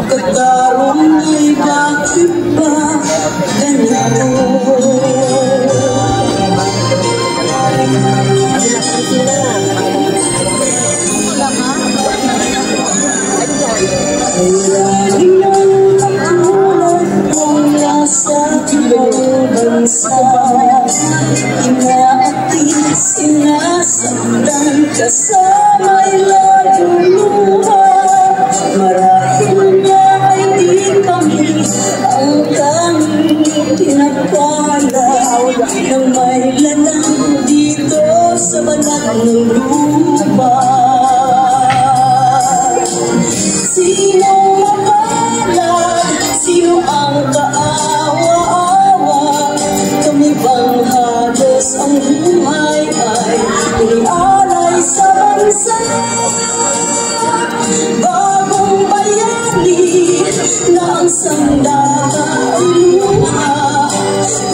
Katarong ay bakit ba ganito? Laylarin ang katulad kong nasa ibang bansa, inaatis, sinasaktan, kasama'y laluluha. Marahil nga ay di kami ang tanging pinagpala ng may lanang dito sa balat ng lupa. Sino mapalad? Sino ang kaawa-awa? Kami bang halos ang buhay ay inialay sa bansa? Bagong bayani na ang sandata ay luha,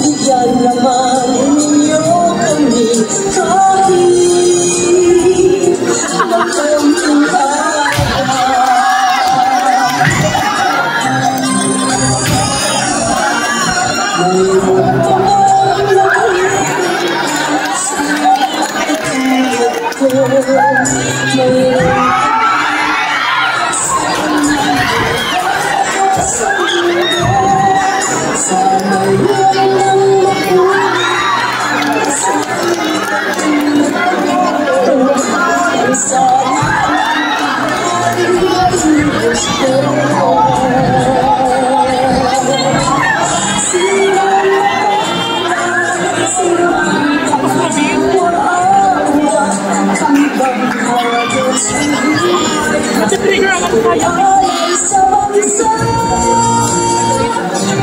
bigyan naman ninyo kami kahit magkaunting mayroon pa ang lahat sa katulad ko.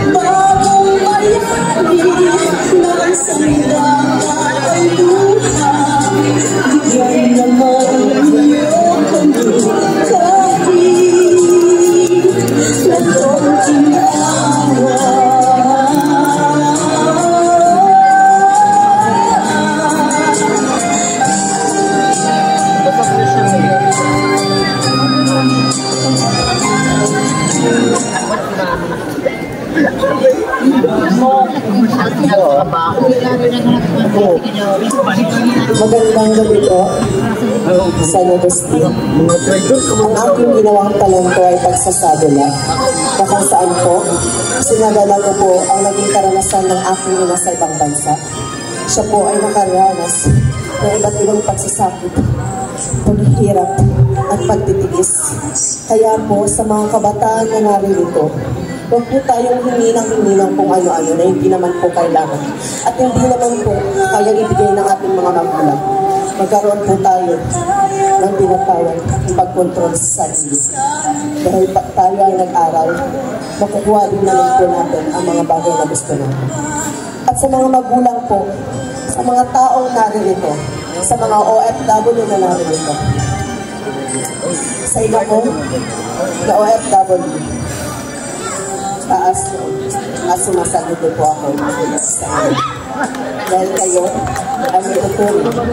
Bagong bayani ng sandata ay luha, bigyan naman ninyo kami kahit na konting awa. Magandang gabi po sa Nodostin. Ang aking ginawang talento ay pagsasadula, na kung saan po sinadala ko po ang naging karanasan ng aking ina sa ibang bansa. Siya po ay nakaranas ng iba't ibang pagsasakit, paghihirap at pagtitiis. Kaya po sa mga kabataan na naririto, huwag po tayong hininang kung ano-ano na hindi naman po kailangan at hindi naman po kayang ibigay ng ating mga magulang. Magkaroon po tayo ng tinatawag ng pagkontrol sa sarili. Dahil tayo ay nag-aral, makukuha din naman po natin ang mga bagay na gusto natin. At sa mga magulang po, sa mga taong naririto, sa mga OFW na naririto, sa iba po na OFW, taas at sumasagot po ako sa inyo. Dahil kayo ay natutuloy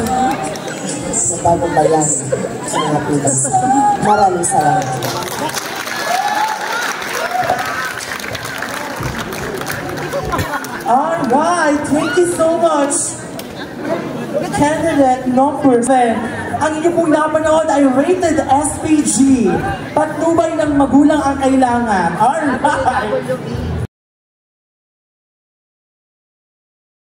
sa bagong bayan sa mga pilas. Maraming salamat. Alright, thank you so much. Candidate number 7. Ang inyo pong napanood ay rated SPG. Patnubay ng magulang ang kailangan. Alright.